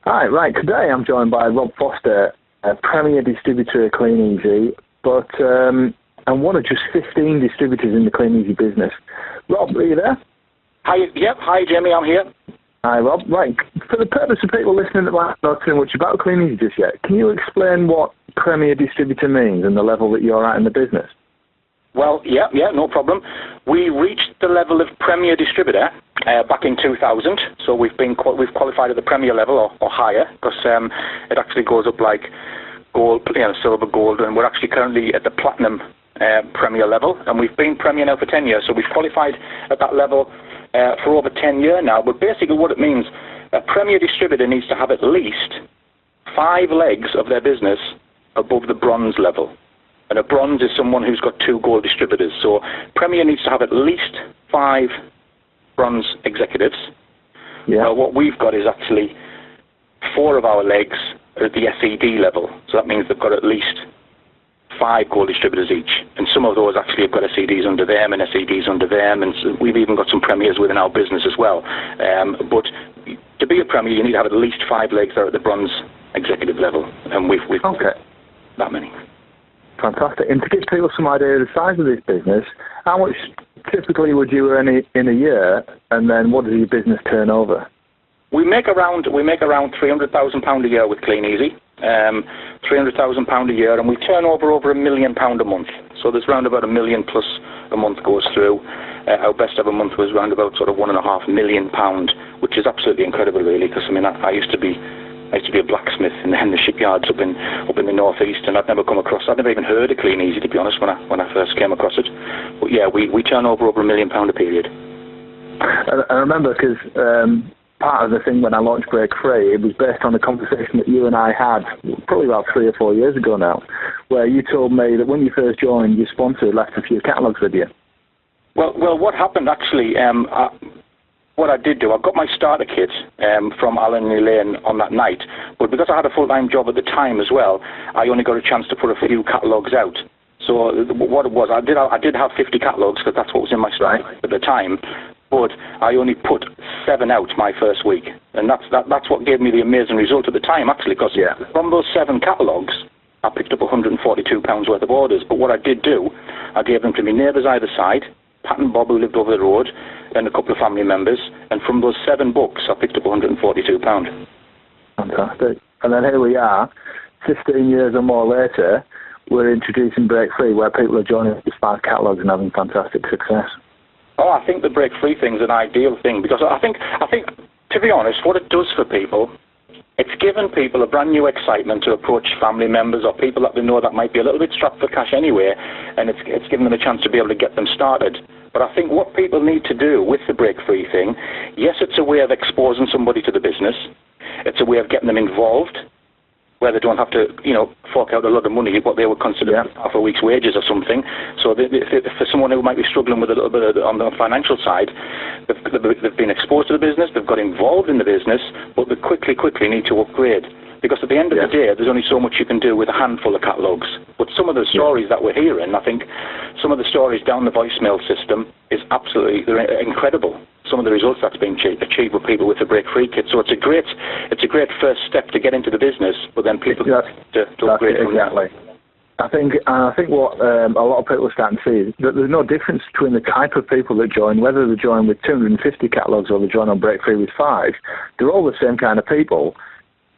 Hi, right. Today I'm joined by Rob Forster, a Premier Distributor at Kleeneze, but I'm one of just 15 distributors in the Kleeneze business. Rob, are you there? Hi, yep. Hi, Jimmy. I'm here. Hi, Rob. Right. For the purpose of people listening that might not know too much about Kleeneze just yet, can you explain what Premier Distributor means and the level that you're at in the business? Well, yeah, no problem. We reached the level of Premier Distributor back in 2000, so we've qualified at the Premier level or higher, because it actually goes up like gold, silver, gold, and we're actually currently at the Platinum Premier level, and we've been Premier now for 10 years, so we've qualified at that level for over 10 years now. But basically what it means, a Premier Distributor needs to have at least 5 legs of their business above the bronze level. And a bronze is someone who's got 2 gold distributors. So Premier needs to have at least 5 bronze executives. Yeah. What we've got is actually 4 of our legs are at the SED level. So that means they've got at least 5 gold distributors each. And some of those actually have got SEDs under them and SEDs under them. And so we've even got some Premiers within our business as well. But to be a Premier, you need to have at least 5 legs that are at the bronze executive level. And we've okay. That many. Fantastic. And to give people some idea of the size of this business, how much typically would you earn in a year, and then what does your business turn over? We make around £300,000 a year with Kleeneze, £300,000 a year, and we turn over £1 million a month. So there's round about £1 million plus a month goes through. Our best ever month was round about sort of £1.5 million, which is absolutely incredible, really. Because I used to be a blacksmith in the shipyards up in the northeast, and I'd never even heard of Kleeneze, to be honest, when I first came across it. But yeah, we turn over £1 million a period. I remember because part of the thing when I launched Break Free, it was based on a conversation that you and I had probably about 3 or 4 years ago now, where you told me that when you first joined, your sponsor left a few catalogues with you. Well, what happened actually? What I did do, I got my starter kit from Alan and Elaine on that night, but because I had a full-time job at the time as well, I only got a chance to put a few catalogues out. So what it was, I did have 50 catalogues, because that's what was in my stock at the time, but I only put 7 out my first week, and that's what gave me the amazing result at the time, actually, because from those 7 catalogues, I picked up £142 worth of orders. But what I did do, I gave them to my neighbours either side, Pat and Bob, who lived over the road, and a couple of family members, and from those 7 books, I picked up £142. Fantastic. And then here we are, 15 years or more later, we're introducing Break Free, where people are joining these 5 catalogues and having fantastic success. Oh, I think the Break Free thing is an ideal thing, because I think, to be honest, what it does for people, it's given people a brand new excitement to approach family members or people that they know that might be a little bit strapped for cash anyway, and it's given them a chance to be able to get them started. But I think what people need to do with the Break Free thing, yes, it's a way of exposing somebody to the business. It's a way of getting them involved, where they don't have to, fork out a lot of money, what they would consider half a week's wages or something. So for someone who might be struggling with a little bit on the financial side, they've been exposed to the business, they've got involved in the business, but they quickly need to upgrade. Because at the end of the day, there's only so much you can do with a handful of catalogues. But some of the stories that we're hearing, I think some of the stories down the voicemail system is they're incredible. Some of the results that's been achieved with people with the Break Free kit. So it's a great first step to get into the business, but then people to upgrade from exactly. I think what a lot of people are starting to see is that there's no difference between the type of people that join, whether they join with 250 catalogues or they join on Break Free with 5. They're all the same kind of people.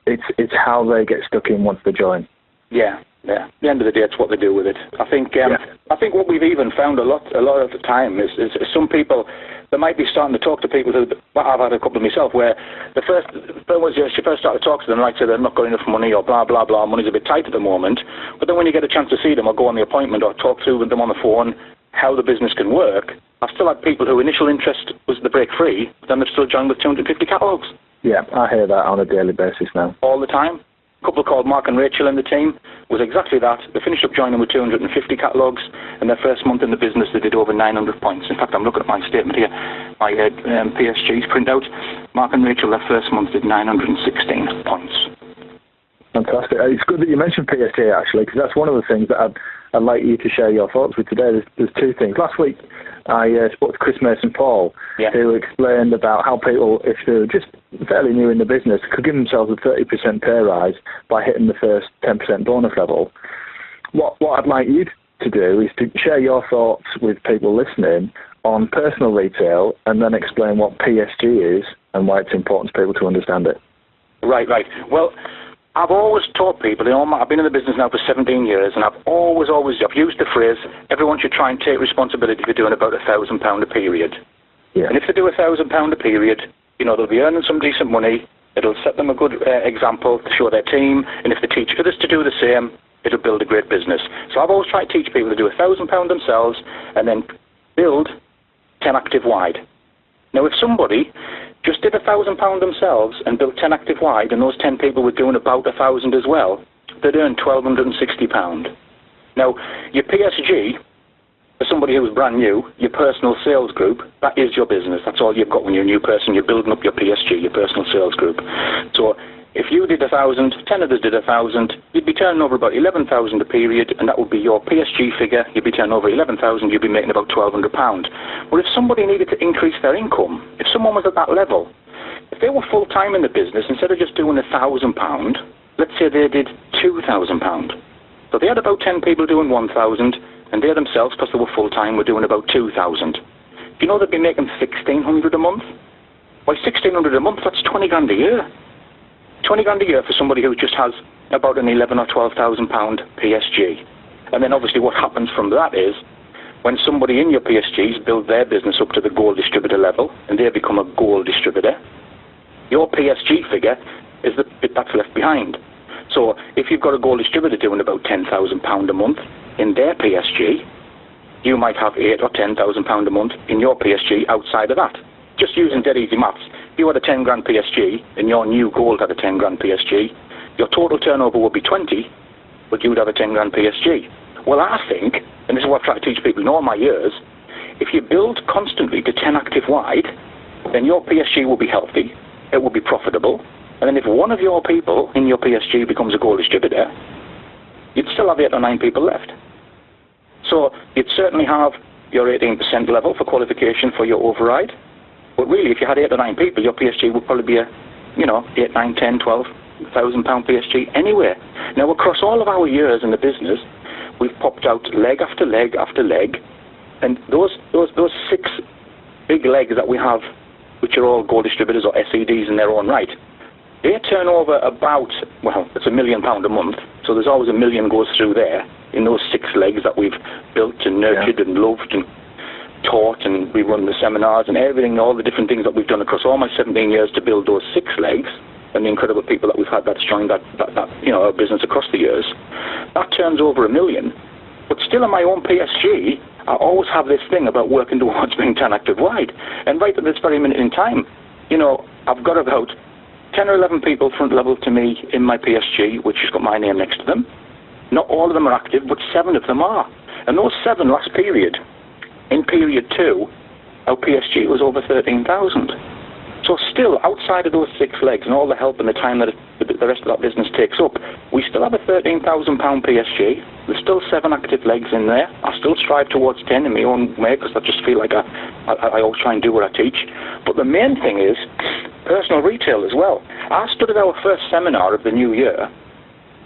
It's how they get stuck in once they join. Yeah. At the end of the day, it's what they do with it. I think what we've even found a lot of the time is some people, they might be starting to talk to people who, I've had a couple of myself, where the first you first start to talk to them, like say they've not got enough money or blah blah blah, money's a bit tight at the moment. But then when you get a chance to see them or go on the appointment or talk through with them on the phone how the business can work, I've still had people whose initial interest was the Break Free, but then they've still joined with 250 catalogues. Yeah, I hear that on a daily basis now. All the time. A couple called Mark and Rachel in the team was exactly that. They finished up joining with 250 catalogues, and their first month in the business they did over 900 points. In fact, I'm looking at my statement here, my PSG's printout. Mark and Rachel, their first month did 916 points. Fantastic. It's good that you mentioned PSG, actually, because that's one of the things that I'd like you to share your thoughts with today. There's 2 things. Last week, I spoke to Chris Mason-Paul, who explained about how people, if they're just fairly new in the business, could give themselves a 30% pay rise by hitting the first 10% bonus level. What I'd like you to do is to share your thoughts with people listening on personal retail, and then explain what PSG is and why it's important for people to understand it. Right. Well, I've always taught people, I've been in the business now for 17 years, and I've used the phrase, everyone should try and take responsibility for doing about £1,000 a period. Yeah. And if they do £1,000 a period, they'll be earning some decent money, it'll set them a good example to show their team, and if they teach others to do the same, it'll build a great business. So I've always tried to teach people to do £1,000 themselves, and then build 10 active wide. Now, if somebody just did £1,000 themselves and built 10 active wide, and those 10 people were doing about 1,000 as well, they'd earn £1,260. Now, your PSG, for somebody who's brand new, your personal sales group, that is your business. That's all you've got when you're a new person. You're building up your PSG, your personal sales group. So if you did 1,000, 10 others did 1,000, you'd be turning over about 11,000 a period, and that would be your PSG figure. You'd be turning over 11,000, you'd be making about £1,200. Well, if somebody needed to increase their income, if someone was at that level, if they were full-time in the business, instead of just doing £1,000, let's say they did £2,000. So they had about 10 people doing 1,000, and they themselves, because they were full-time, were doing about 2,000. Do you know they'd be making £1,600 a month? Why, £1,600 a month, that's 20 grand a year. 20 grand a year for somebody who just has about an 11 or 12,000 pound PSG. And then obviously what happens from that is, when somebody in your PSGs build their business up to the gold distributor level, and they become a gold distributor, your PSG figure is the bit that's left behind. So if you've got a gold distributor doing about £10,000 a month in their PSG, you might have £8,000 or £10,000 a month in your PSG outside of that. Just using dead easy maths, if you had a 10 grand PSG and your new gold had a 10 grand PSG, your total turnover would be 20, but you would have a 10 grand PSG. Well, I think, and this is what I've tried to teach people in all my years, if you build constantly to 10 active wide, then your PSG will be healthy, it will be profitable, and then if one of your people in your PSG becomes a gold distributor, you'd still have 8 or 9 people left. So you'd certainly have your 18% level for qualification for your override. But really, if you had 8 or 9 people, your PSG would probably be a, 8, 9, 10, 12,000 pound PSG anyway. Now, across all of our years in the business, we've popped out leg after leg after leg, and those 6 big legs that we have, which are all gold distributors or SEDs in their own right, they turn over about, it's £1 million a month, so there's always £1 million goes through there in those 6 legs that we've built and nurtured and loved and taught, and we run the seminars and everything, all the different things that we've done across all my 17 years to build those 6 legs, and the incredible people that we've had that's joined that our business across the years. That turns over £1 million, but still in my own PSG, I always have this thing about working towards being 10 active wide, and right at this very minute in time, I've got about 10 or 11 people front level to me in my PSG, which has got my name next to them. Not all of them are active, but 7 of them are, and those 7 last period, in period 2, our PSG was over 13,000. So still, outside of those 6 legs and all the help and the time that the rest of that business takes up, we still have a £13,000 PSG. There's still 7 active legs in there. I still strive towards 10 in my own way, because I just feel like I always try and do what I teach. But the main thing is personal retail as well. I stood at our first seminar of the new year,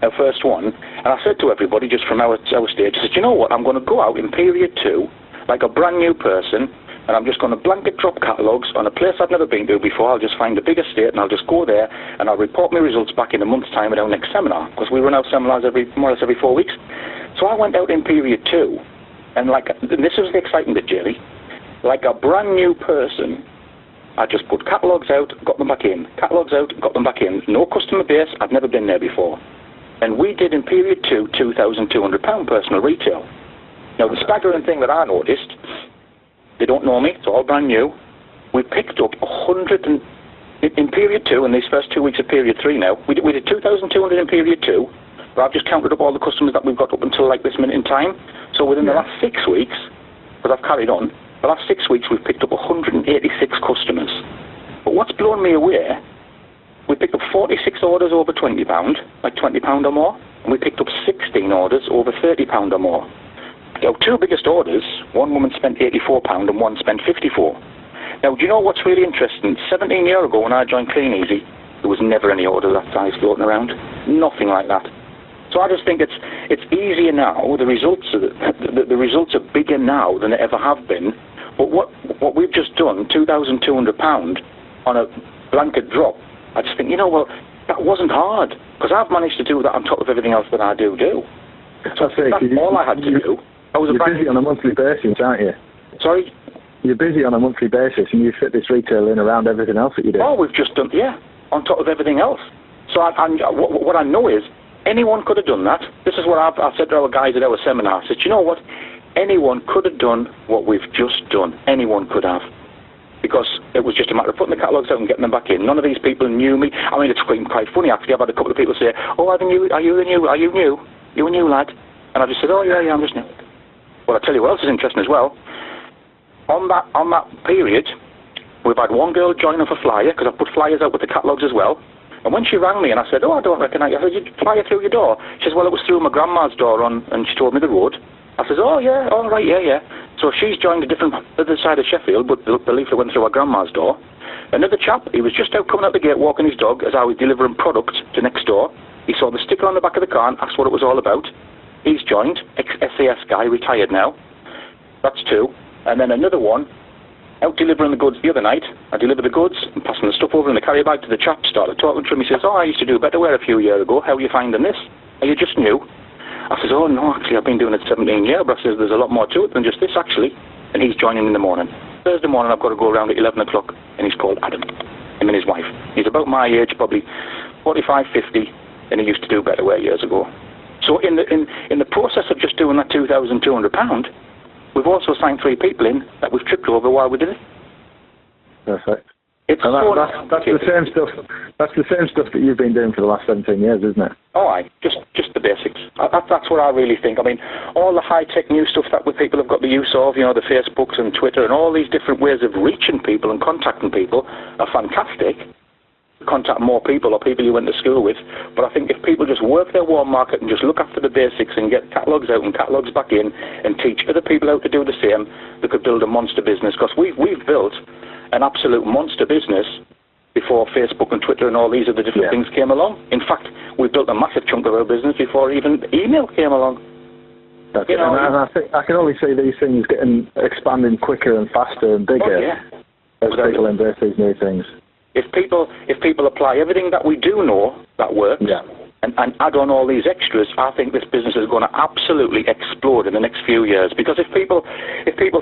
our first one, and I said to everybody just from our stage, I said, you know what, I'm going to go out in period 2 like a brand new person, and I'm just going to blanket drop catalogues on a place I've never been to before. I'll just find the big estate, and I'll just go there, and I'll report my results back in a month's time at our next seminar, because we run our seminars more or less every 4 weeks. So I went out in period 2, and this was the exciting bit, Jerry, like a brand new person, I just put catalogues out, got them back in, catalogues out, got them back in. No customer base, I'd never been there before. And we did in period 2, £2,200 personal retail. Now, the staggering thing that I noticed, they don't know me, it's all brand new, we picked up 100, in period 2, in these first 2 weeks of period 3 now, we did 2,200 in period 2, but I've just counted up all the customers that we've got up until this minute in time. So within the last 6 weeks, because I've carried on, the last 6 weeks we've picked up 186 customers. But what's blown me away, we picked up 46 orders over £20, like £20 or more, and we picked up 16 orders over £30 or more. Our two biggest orders, one woman spent £84 and one spent £54. Now, do you know what's really interesting? 17 years ago when I joined Kleeneze, there was never any order that size floating around. Nothing like that. So I just think it's easier now. The results are bigger now than they ever have been. But what we've just done, £2,200 on a blanket drop, I just think, well, that wasn't hard, because I've managed to do that on top of everything else that I do. That's all I had to do. You're busy on a monthly basis, aren't you? Sorry? You're busy on a monthly basis, and you fit this retail in around everything else that you do. Oh, we've just done, on top of everything else. So what I know is, anyone could have done that. This is what I've said to our guys at our seminar. I said, you know what? Anyone could have done what we've just done. Anyone could have. Because it was just a matter of putting the catalogues out and getting them back in. None of these people knew me. I mean, it's quite funny, actually. I've had a couple of people say, oh, are you new? You a new lad? And I just said, oh, yeah, I'm just new. Well, I'll tell you what else is interesting as well. On that period, we've had one girl join off a flyer, because I put flyers out with the catalogues as well. And when she rang me and I said, oh, I don't recognise you, I said, you flyer through your door? She says, well, it was through my grandma's door, and she told me the road. I says, oh, yeah, all right, yeah. So she's joined a different other side of Sheffield, but the leaflet went through her grandma's door. Another chap, he was just out coming out the gate walking his dog as I was delivering product to next door. He saw the sticker on the back of the car and asked what it was all about. He's joined, ex-SAS guy, retired now. That's two. And then another one, out delivering the goods the other night. I delivered the goods and passing the stuff over in the carrier bag to the chap, started talking to him. He says, oh, I used to do better wear a few years ago. How are you finding this? Are you just new? I says, oh, no, actually, I've been doing it 17 years. But I says, there's a lot more to it than just this, actually. And he's joining in the morning. Thursday morning, I've got to go around at 11 o'clock, and he's called Adam, him and his wife. He's about my age, probably 45, 50, and he used to do better wear years ago. So in the process of just doing that £2,200, we've also signed 3 people in that we've tripped over while we did it. Perfect. That's the same stuff. That's the same stuff that you've been doing for the last 17 years, isn't it? Oh, aye. Just the basics. That's what I really think. I mean, all the high-tech new stuff that people have got the use of, the Facebooks and Twitter and all these different ways of reaching people and contacting people are fantastic. Contact more people or people you went to school with. But I think if people just work their warm market and just look after the basics and get catalogues out and catalogues back in and teach other people how to do the same, they could build a monster business. Because we've built an absolute monster business before Facebook and Twitter and all these other different things came along. In fact, we built a massive chunk of our business before even email came along. And I think I can only see these things expanding quicker and faster and bigger as people embrace these new things. If people apply everything that we do know that works and add on all these extras, I think this business is going to absolutely explode in the next few years. Because if people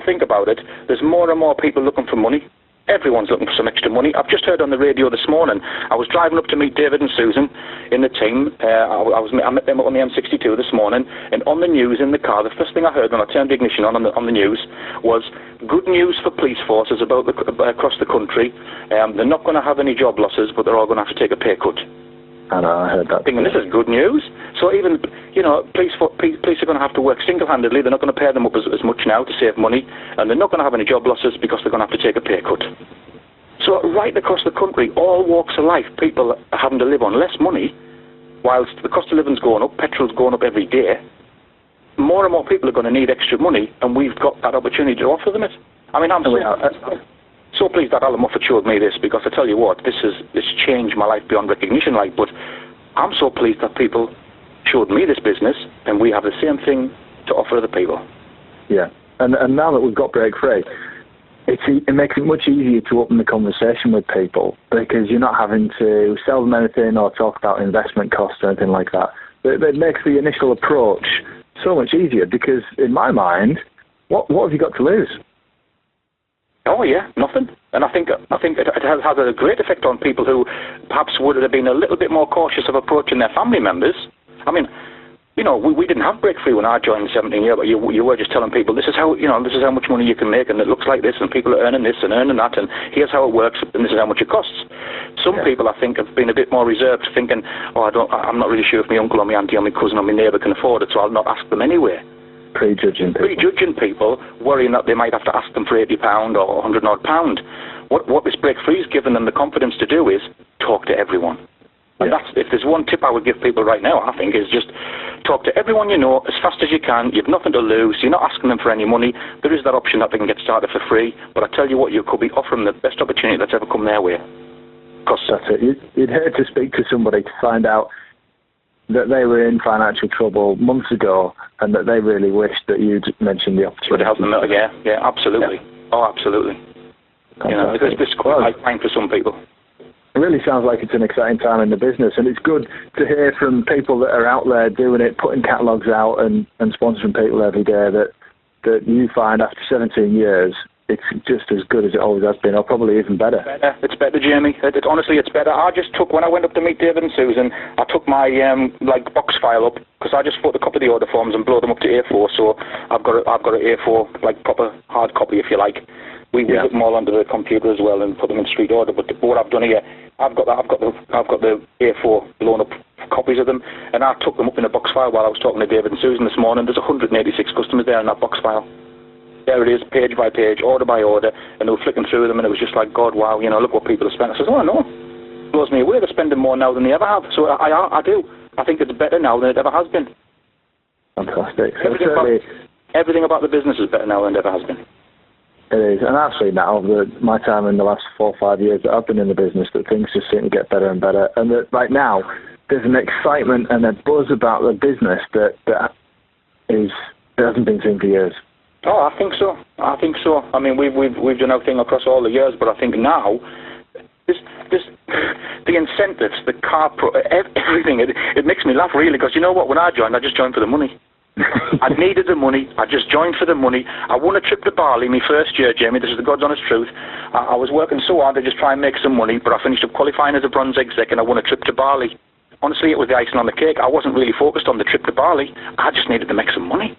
think about it, there's more and more people looking for money. Everyone's looking for some extra money. I've just heard on the radio this morning, I was driving up to meet David and Susan in the team. I met them up on the M62 this morning, and on the news in the car, the first thing I heard when I turned the ignition on the news was good news for police forces across the country. They're not going to have any job losses, but they're all going to have to take a pay cut. I know, I heard that. Thinking this is good news. So even, police are going to have to work single-handedly. They're not going to pay them up as much now to save money, and they're not going to have any job losses because they're going to have to take a pay cut. So right across the country, all walks of life, people are having to live on less money, whilst the cost of living's going up, petrol's going up every day. More and more people are going to need extra money, and we've got that opportunity to offer them it. I mean, I'm so pleased that Alan Moffat showed me this, because I tell you what, this changed my life beyond recognition, but I'm so pleased that people showed me this business, and we have the same thing to offer other people. Yeah, and now that we've got Break Free, it makes it much easier to open the conversation with people, because you're not having to sell them anything or talk about investment costs or anything like that. It makes the initial approach so much easier, because in my mind, what have you got to lose? Oh yeah, nothing. And I think it has a great effect on people who perhaps would have been a little bit more cautious of approaching their family members. I mean, we didn't have Break Free when I joined 17 years, but you were just telling people this is how much money you can make, and it looks like this, and people are earning this and earning that, and here's how it works, and this is how much it costs. Some people, I think, have been a bit more reserved, thinking, I'm not really sure if my uncle or my auntie or my cousin or my neighbour can afford it, so I'll not ask them anyway. Prejudging people, worrying that they might have to ask them for £80 or £100 odd. What this Break Free has given them the confidence to do is talk to everyone. And if there's one tip I would give people right now, I think, is just talk to everyone you know as fast as you can. You've nothing to lose. You're not asking them for any money. There is that option that they can get started for free. But I tell you what, you could be offering the best opportunity that's ever come their way. That's it. You'd hate to speak to somebody to find out that they were in financial trouble months ago and that they really wished that you'd mentioned the opportunity. Would have helped them out, yeah, absolutely. Yeah. Oh, absolutely. Fantastic. You know, this is quite like time for some people. It really sounds like it's an exciting time in the business, and it's good to hear from people that are out there doing it, putting catalogues out and sponsoring people every day that you find after 17 years, it's just as good as it always has been, or probably even better. It's better, Jamie. Honestly, it's better. When I went up to meet David and Susan, I took my box file up, because I just photocopy the order forms and blow them up to A4, so I've got an A4, like proper hard copy, if you like. We put them all onto the computer as well and put them in street order. But what I've done here, I've got the A4 blown up copies of them, and I took them up in a box file while I was talking to David and Susan this morning. There's 186 customers there in that box file. There it is, page by page, order by order, and they were flicking through them, and it was just like, God, wow, look what people have spent. I said, oh, no, it blows me away. They're spending more now than they ever have. So I do. I think it's better now than it ever has been. Fantastic. Everything about the business is better now than it ever has been. It is, and I've seen that over my time in the last 4 or 5 years that I've been in the business, that things just seem to get better and better, and that right now there's an excitement and a buzz about the business that hasn't been seen for years. Oh, I think so. I mean, we've done everything across all the years, but I think now the incentives, the everything. It makes me laugh really, because you know what? When I joined, I just joined for the money. I needed the money. I just joined for the money. I won a trip to Bali my first year, Jamie. This is the God's honest truth. I was working so hard to just try and make some money, but I finished up qualifying as a bronze exec, and I won a trip to Bali. Honestly, it was the icing on the cake. I wasn't really focused on the trip to Bali. I just needed to make some money.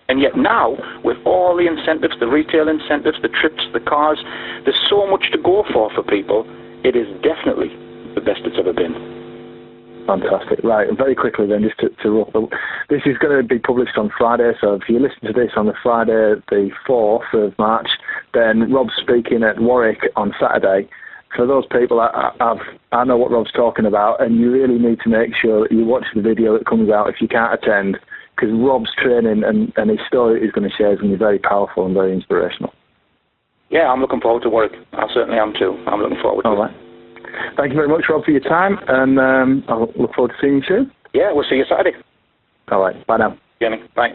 And yet now, with all the incentives, the retail incentives, the trips, the cars, there's so much to go for people. It is definitely the best it's ever been. Fantastic. Right, and very quickly then, just to wrap up, this is going to be published on Friday, so if you listen to this on the Friday, the 4th of March, then Rob's speaking at Warwick on Saturday. For those people, I know what Rob's talking about, and you really need to make sure that you watch the video that comes out if you can't attend, because Rob's training and his story he's going to share is going to be very powerful and very inspirational. Yeah, I'm looking forward to Warwick. I certainly am too. I'm looking forward to it. All right. Thank you very much, Rob, for your time, and I look forward to seeing you soon. Yeah, we'll see you Saturday. All right. Bye now. Jenny, bye.